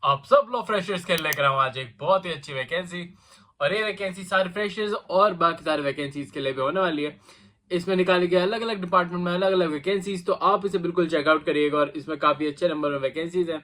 आप सब लोग फ्रेशर्स के लिए लेकर आऊँ आज एक बहुत ही अच्छी वैकेंसी। और ये वैकेंसी सारे फ्रेशर्स और बाकी सारे वैकेंसीज के लिए भी होने वाली है। इसमें निकाली गई अलग अलग डिपार्टमेंट में अलग अलग वैकेंसीज, तो आप इसे बिल्कुल चेकआउट करिएगा। और इसमें काफी अच्छे नंबर में वैकेंसीज हैं,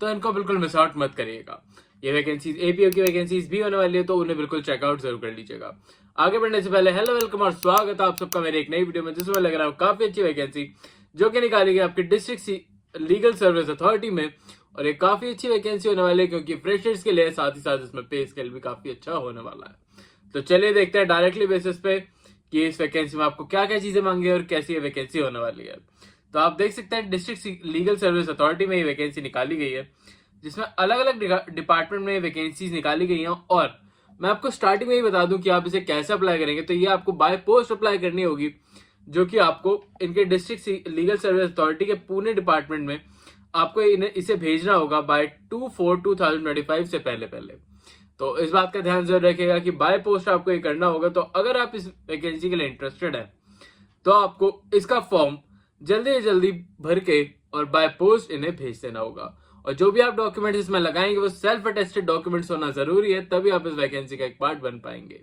तो इनको बिल्कुल मिस आउट मत करिएगा। ये वैकेंसीज एपीओ की वैकेंसीज भी होने वाली है, तो उन्हें बिल्कुल चेकआउट जरूर कर लीजिएगा। आगे बढ़ने से पहले हेलो वेलकम और स्वागत है आप सबका मेरे एक नई वीडियो में, जिसमें लग रहा है काफी अच्छी वैकेंसी जो कि निकाली गई आपके डिस्ट्रिक्ट लीगल सर्विस अथॉरिटी में। और एक काफी अच्छी वैकेंसी होने वाली है, क्योंकि फ्रेशर्स के लिए साथ ही साथ इसमें पे स्केल भी काफी अच्छा होने वाला है। तो चलिए देखते हैं डायरेक्टली बेसिस पे कि इस वैकेंसी में आपको क्या क्या चीजें मांगी और कैसी ये वैकेंसी होने वाली है। तो आप देख सकते हैं डिस्ट्रिक्ट लीगल सर्विस अथॉरिटी में ये वैकेंसी निकाली गई है, जिसमें अलग अलग डिपार्टमेंट में वैकेंसीज निकाली गई हैं। और मैं आपको स्टार्टिंग में ही बता दूं कि आप इसे कैसे अप्लाई करेंगे। तो ये आपको बाय पोस्ट अप्लाई करनी होगी, जो कि आपको इनके डिस्ट्रिक्ट लीगल सर्विस अथॉरिटी के पुणे डिपार्टमेंट में आपको इसे भेजना होगा बाय 2/4/2025 से पहले पहले। तो इस बात का ध्यान जरूर रखिएगा कि बाय पोस्ट आपको ये करना होगा। तो अगर आप इस वैकेंसी के लिए इंटरेस्टेड हैं, तो आपको इसका फॉर्म जल्दी से जल्दी भर के और बाय पोस्ट इन्हें भेज देना होगा। और जो भी आप डॉक्यूमेंट्स इसमें लगाएंगे वो सेल्फ अटेस्टेड डॉक्यूमेंट्स होना जरूरी है, तभी आप इस वैकेंसी का एक पार्ट बन पाएंगे।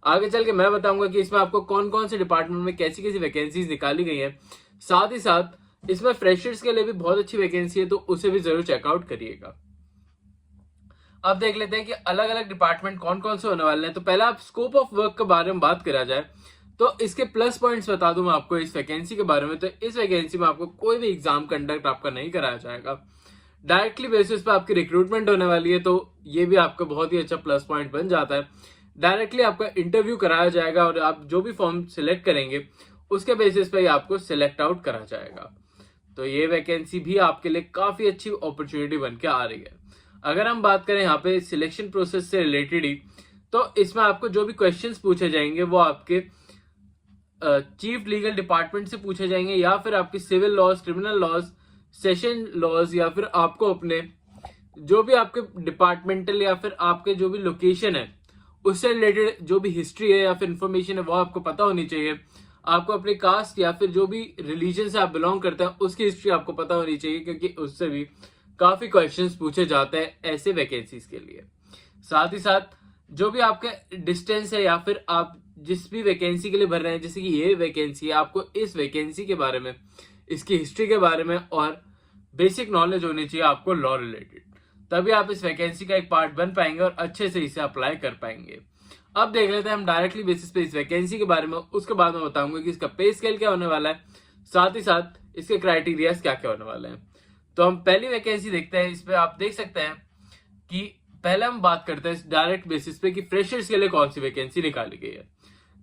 आगे चल के मैं बताऊंगा कि इसमें आपको कौन कौन से डिपार्टमेंट में कैसी कैसी वैकेंसीज निकाली गई हैं। साथ ही साथ इसमें फ्रेशर्स के लिए भी बहुत अच्छी वैकेंसी है, तो उसे भी जरूर चेकआउट करिएगा। अब देख लेते हैं कि अलग अलग डिपार्टमेंट कौन कौन से होने वाले हैं। तो पहला आप स्कोप ऑफ वर्क के बारे में बात करा जाए, तो इसके प्लस पॉइंट्स बता दूं मैं आपको इस वैकेंसी के बारे में। तो इस वैकेंसी में आपको कोई भी एग्जाम कंडक्ट आपका नहीं कराया जाएगा, डायरेक्टली बेसिस पे आपकी रिक्रूटमेंट होने वाली है। तो ये भी आपका बहुत ही अच्छा प्लस पॉइंट बन जाता है। डायरेक्टली आपका इंटरव्यू कराया जाएगा और आप जो भी फॉर्म सिलेक्ट करेंगे उसके बेसिस पे आपको सिलेक्ट आउट करा जाएगा। तो ये वैकेंसी भी आपके लिए काफी अच्छी अपॉर्चुनिटी बन के आ रही है। अगर हम बात करें यहाँ पे सिलेक्शन प्रोसेस से रिलेटेड ही, तो इसमें आपको जो भी क्वेश्चंस पूछे जाएंगे वो आपके चीफ लीगल डिपार्टमेंट से पूछे जाएंगे, या फिर आपके civil laws, criminal laws, session laws, या फिर आपको अपने जो भी आपके डिपार्टमेंटल या फिर आपके जो भी लोकेशन है उससे रिलेटेड जो भी हिस्ट्री है या फिर इंफॉर्मेशन है वो आपको पता होनी चाहिए। आपको अपनी कास्ट या फिर जो भी रिलीजन से आप बिलोंग करते हैं उसकी हिस्ट्री आपको पता होनी चाहिए, क्योंकि उससे भी काफी क्वेश्चंस पूछे जाते हैं ऐसे वैकेंसीज के लिए। साथ ही साथ जो भी आपका डिस्टेंस है या फिर आप जिस भी वैकेंसी के लिए भर रहे हैं, जैसे कि ये वैकेंसी है, आपको इस वैकेंसी के बारे में, इसकी हिस्ट्री के बारे में और बेसिक नॉलेज होनी चाहिए आपको लॉ रिलेटेड, तभी आप इस वैकेंसी का एक पार्ट बन पाएंगे और अच्छे से इसे अप्लाई कर पाएंगे। अब देख लेते हैं हम डायरेक्टली बेसिस पे इस वैकेंसी के बारे में। उसके बाद मैं बताऊंगा कि इसका पे स्केल क्या होने वाला है, साथ ही साथ इसके क्राइटेरिया क्या क्या होने वाले हैं। तो हम पहली वैकेंसी देखते हैं। इस पे आप देख सकते हैं कि पहले हम बात करते हैं डायरेक्ट बेसिस पे कि फ्रेशर्स के लिए कौन सी वैकेंसी निकाली गई है।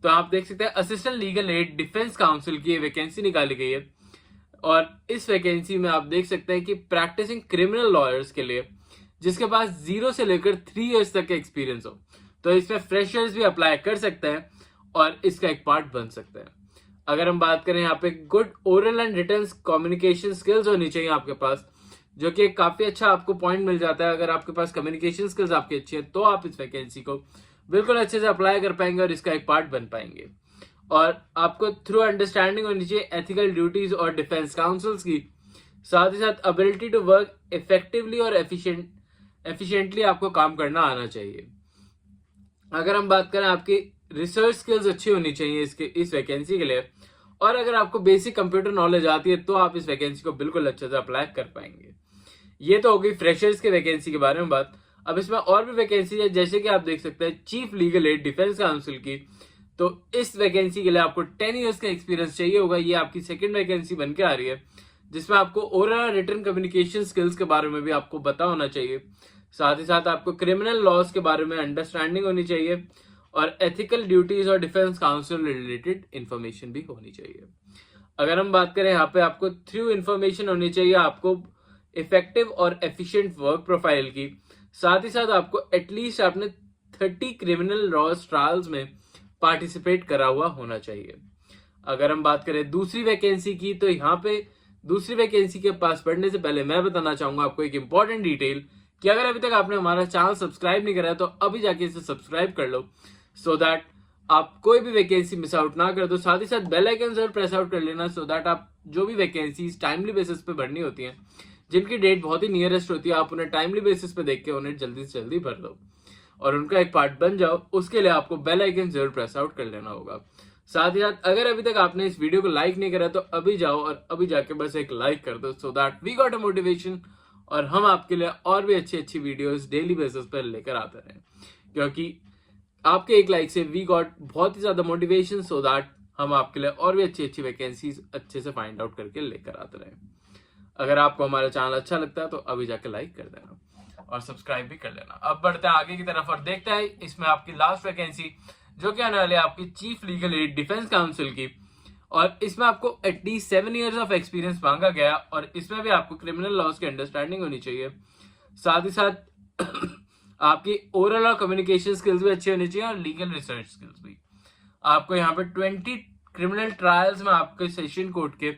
तो आप देख सकते हैं assistant legal aid defence council की वैकेंसी निकाली गई है। और इस वैकेंसी में आप देख सकते हैं कि प्रैक्टिसिंग क्रिमिनल लॉयर्स के लिए जिसके पास 0 से लेकर 3 इयर्स तक का एक्सपीरियंस हो, तो इसमें फ्रेशर्स भी अप्लाई कर सकते हैं और इसका एक पार्ट बन सकते हैं। अगर हम बात करें यहाँ पे good oral and written communication skills होनी चाहिए आपके पास, जो कि काफी अच्छा आपको पॉइंट मिल जाता है। अगर आपके पास कम्युनिकेशन स्किल्स आपकी अच्छी है तो आप इस वैकेंसी को बिल्कुल अच्छे से अप्लाई कर पाएंगे और इसका एक पार्ट बन पाएंगे। और आपको थ्रू अंडरस्टैंडिंग होनी चाहिए एथिकल ड्यूटीज और डिफेंस काउंसिल्स की, साथ ही साथ एबिलिटी टू वर्क इफेक्टिवली और एफिशिएंटली आपको काम करना आना चाहिए। अगर हम बात करें आपकी रिसर्च स्किल्स अच्छी होनी चाहिए इस वैकेंसी के लिए, और अगर आपको बेसिक कंप्यूटर नॉलेज आती है तो आप इस वैकेंसी को बिल्कुल अच्छे से अप्लाई कर पाएंगे। ये तो हो गई फ्रेशर्स के वैकेंसी के बारे में बात। अब इसमें और भी वैकेंसी है, जैसे कि आप देख सकते हैं chief legal aid defence council की। तो इस वैकेंसी के लिए आपको 10 इयर्स का एक्सपीरियंस चाहिए होगा। ये आपकी सेकंड वैकेंसी बन के आ रही है, जिसमें आपको ओरल रिटन कम्युनिकेशन स्किल्स के बारे में भी आपको पता होना चाहिए। साथ ही साथ आपको क्रिमिनल लॉज के बारे में अंडरस्टैंडिंग होनी चाहिए और एथिकल ड्यूटीज और डिफेंस काउंसिल रिलेटेड इंफॉर्मेशन भी होनी चाहिए। अगर हम बात करें यहाँ पे आपको थ्रू इंफॉर्मेशन होनी चाहिए आपको इफेक्टिव और एफिशिएंट वर्क प्रोफाइल की। साथ ही साथ आपको एटलीस्ट आपने 30 क्रिमिनल लॉज ट्रायल्स में पार्टिसिपेट करा हुआ होना चाहिए। अगर हम बात करें दूसरी वैकेंसी की, तो यहाँ पे दूसरी वैकेंसी के पास बढ़ने से पहले मैं बताना चाहूंगा आपको एक इंपॉर्टेंट डिटेल कि अगर अभी तक आपने हमारा चैनल सब्सक्राइब नहीं करा है तो अभी जाके इसे सब्सक्राइब कर लो, सो दैट आप कोई भी वैकेंसी मिस आउट ना कर दो। साथ ही साथ बेल आइकन जरूर प्रेस आउट कर लेना, सो दैट आप जो भी वैकेंसीज टाइमली बेसिस पे भरनी होती हैं जिनकी डेट बहुत ही नियरेस्ट होती है, आप उन्हें टाइमली बेसिस पे देख के उन्हें जल्दी से जल्दी भर दो और उनका एक पार्ट बन जाओ। उसके लिए आपको बेल आइकन जरूर प्रेस आउट कर लेना होगा। साथ ही साथ अगर अभी तक आपने इस वीडियो को लाइक नहीं करा तो अभी जाओ और अभी जाके बस एक लाइक कर दो, so that we got a motivation और हम आपके लिए और भी अच्छी अच्छी वीडियोस डेली बेसिस पर लेकर आते रहें, क्योंकि आपके एक लाइक से वी गॉट बहुत ही ज्यादा मोटिवेशन, सो दैट हम आपके लिए और भी अच्छी अच्छी वैकेंसीज अच्छे से फाइंड आउट करके लेकर आते रहें। अगर आपको हमारा चैनल अच्छा लगता है तो अभी जाके लाइक कर देना और सब्सक्राइब भी कर लेना। अब बढ़ते हैं आगे की तरफ और देखते हैं इसमें आपकी लास्ट वैकेंसी जो कि आने वाली है आपकी chief legal aid defence council की, और इसमें आपको एटलीस्ट 7 ईयर्स ऑफ एक्सपीरियंस मांगा गया और इसमें भी आपको क्रिमिनल लॉज की अंडरस्टैंडिंग होनी चाहिए। साथ ही साथ आपकी ओरल और कम्युनिकेशन स्किल्स भी अच्छी होनी चाहिए और लीगल रिसर्च स्किल्स भी। आपको यहाँ पे 20 क्रिमिनल ट्रायल्स में आपके सेशन कोर्ट के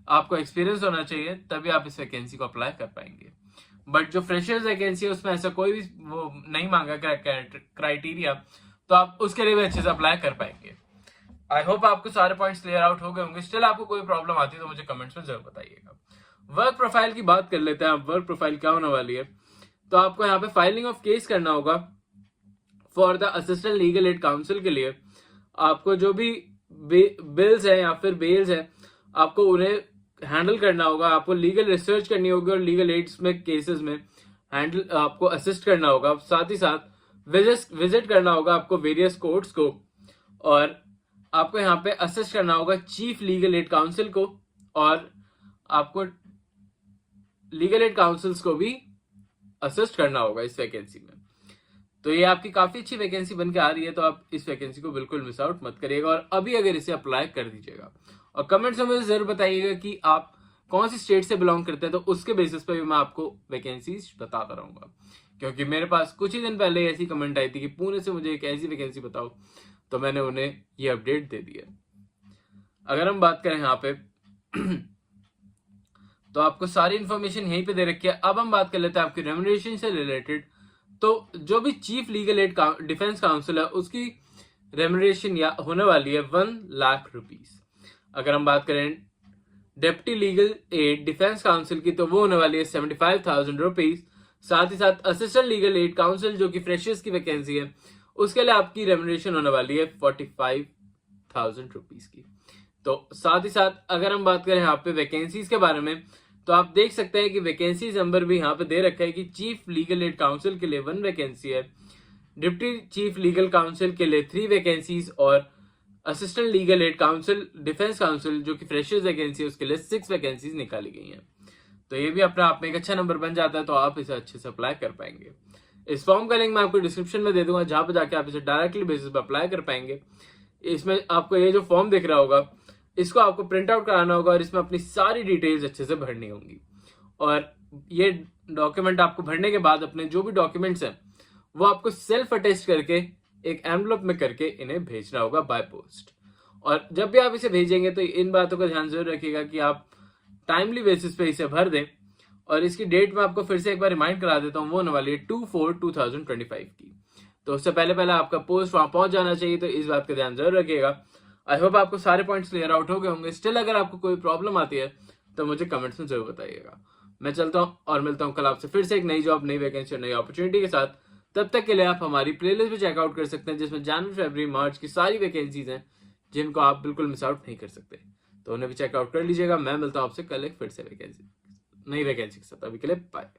आपको एक्सपीरियंस होना चाहिए, तभी आप इस वैकेंसी को अप्लाई कर पाएंगे। बट जो फ्रेशर्स वैकेंसी है उसमें ऐसा कोई भी वो नहीं मांगा क्राइटेरिया, तो आप उसके लिए भी अच्छे से अप्लाई कर पाएंगे। आई होप आपको सारे पॉइंट्स क्लियर आउट हो गए होंगे। स्टिल आपको कोई प्रॉब्लम आती है तो मुझे कमेंट्स में जरूर बताइएगा। वर्क प्रोफाइल की बात कर लेते हैं। वर्क प्रोफाइल क्या होने वाली है, तो आपको यहाँ पे फाइलिंग ऑफ केस करना होगा for the assistant legal aid council के लिए। आपको जो भी बिल्स है या फिर बेल्स है आपको उन्हें हैंडल करना होगा, आपको लीगल रिसर्च करनी होगी और लीगल एड्स में केसेस में हैंडल आपको असिस्ट करना होगा। साथ ही साथ विजिट करना होगा आपको वेरियस कोर्ट्स को, और आपको यहाँ पे असिस्ट करना होगा चीफ लीगल एड काउंसिल को, और आपको लीगल एड काउंसिल्स को भी असिस्ट करना होगा इस वैकेंसी में। तो ये आपकी काफी अच्छी वैकेंसी बन के आ रही है, तो आप इस वैकेंसी को बिल्कुल मिस आउट मत करिएगा और अभी अगर इसे अप्लाई कर दीजिएगा। और कमेंट्स में मुझे जरूर बताइएगा कि आप कौन सी स्टेट से बिलोंग करते हैं, तो उसके बेसिस पे भी मैं आपको वैकेंसीज बताता रहूंगा। क्योंकि मेरे पास कुछ ही दिन पहले ऐसी कमेंट आई थी कि पुणे से मुझे एक ऐसी वैकेंसी बताओ, तो मैंने उन्हें ये अपडेट दे दिया। अगर हम बात करें यहाँ पे तो आपको सारी इंफॉर्मेशन यहीं पे दे रखी है। अब हम बात कर लेते हैं आपकी रेम्यूनरेशन से रिलेटेड। तो जो भी chief legal aid defence council है उसकी रेम्यूनरेशन या होने वाली है 1 लाख रुपीस। अगर हम बात करें deputy legal aid defence council की तो वो होने वाली है 75,000 रुपीज। साथ ही साथ असिस्टेंट लीगल एड काउंसिल जो कि फ्रेशर्स की वैकेंसी है उसके लिए आपकी रेम्यूनरेशन होने वाली है 45,000 रुपीज की। तो साथ ही साथ अगर हम बात करें यहाँ पे वैकेंसीज के बारे में, तो आप देख सकते हैं कि वैकेंसीज नंबर भी यहाँ पे दे रखा है कि चीफ लीगल एड काउंसिल के लिए 1 वैकेंसी है, डिप्टी चीफ लीगल काउंसिल के लिए 3 वैकेंसीज और assistant legal aid council defence council जो कि फ्रेशर्स वैकेंसी है उसके लिए 6 वैकेंसीज निकाली गई हैं। तो ये भी अपने आप में एक अच्छा नंबर बन जाता है, तो आप इसे अच्छे से अप्लाई कर पाएंगे। इस फॉर्म का लिंक मैं आपको डिस्क्रिप्शन में दे दूंगा, जहां पर जाके आप इसे डायरेक्टली बेसिस पर अप्लाई कर पाएंगे। इसमें आपको ये जो फॉर्म दिख रहा होगा इसको आपको प्रिंट आउट कराना होगा और इसमें अपनी सारी डिटेल्स अच्छे से भरनी होंगी। और ये डॉक्यूमेंट आपको भरने के बाद अपने जो भी डॉक्यूमेंट्स हैं वो आपको सेल्फ अटेस्ट करके एक एनवलप में करके इन्हें भेजना होगा बाय पोस्ट। और जब भी आप इसे भेजेंगे तो इन बातों का ध्यान जरूर रखिएगा कि आप टाइमली बेसिस पे इसे भर दें। और इसकी डेट मैं आपको फिर से एक बार रिमाइंड करा देता हूँ, वो होने वाली है 2/4/2025 की। तो उससे पहले पहले आपका पोस्ट वहां पहुंच जाना चाहिए, तो इस बात का ध्यान जरूर रखिएगा। आई होप आपको सारे पॉइंट्स क्लियर आउट हो गए होंगे। स्टिल अगर आपको कोई प्रॉब्लम आती है तो मुझे कमेंट्स में जरूर बताइएगा। मैं चलता हूँ और मिलता हूँ कल आपसे फिर से एक नई जॉब, नई वैकेंसी और नई अपॉर्चुनिटी के साथ। तब तक के लिए आप हमारी प्लेलिस्ट भी चेकआउट कर सकते हैं जिसमें जनवरी, फरवरी, मार्च की सारी वैकेंसीज हैं जिनको आप बिल्कुल मिस आउट नहीं कर सकते, तो उन्हें भी चेकआउट कर लीजिएगा। मैं मिलता हूँ आपसे कल एक फिर से वैकेंसी, नई वैकेंसी के साथ। अभी के लिए बाय।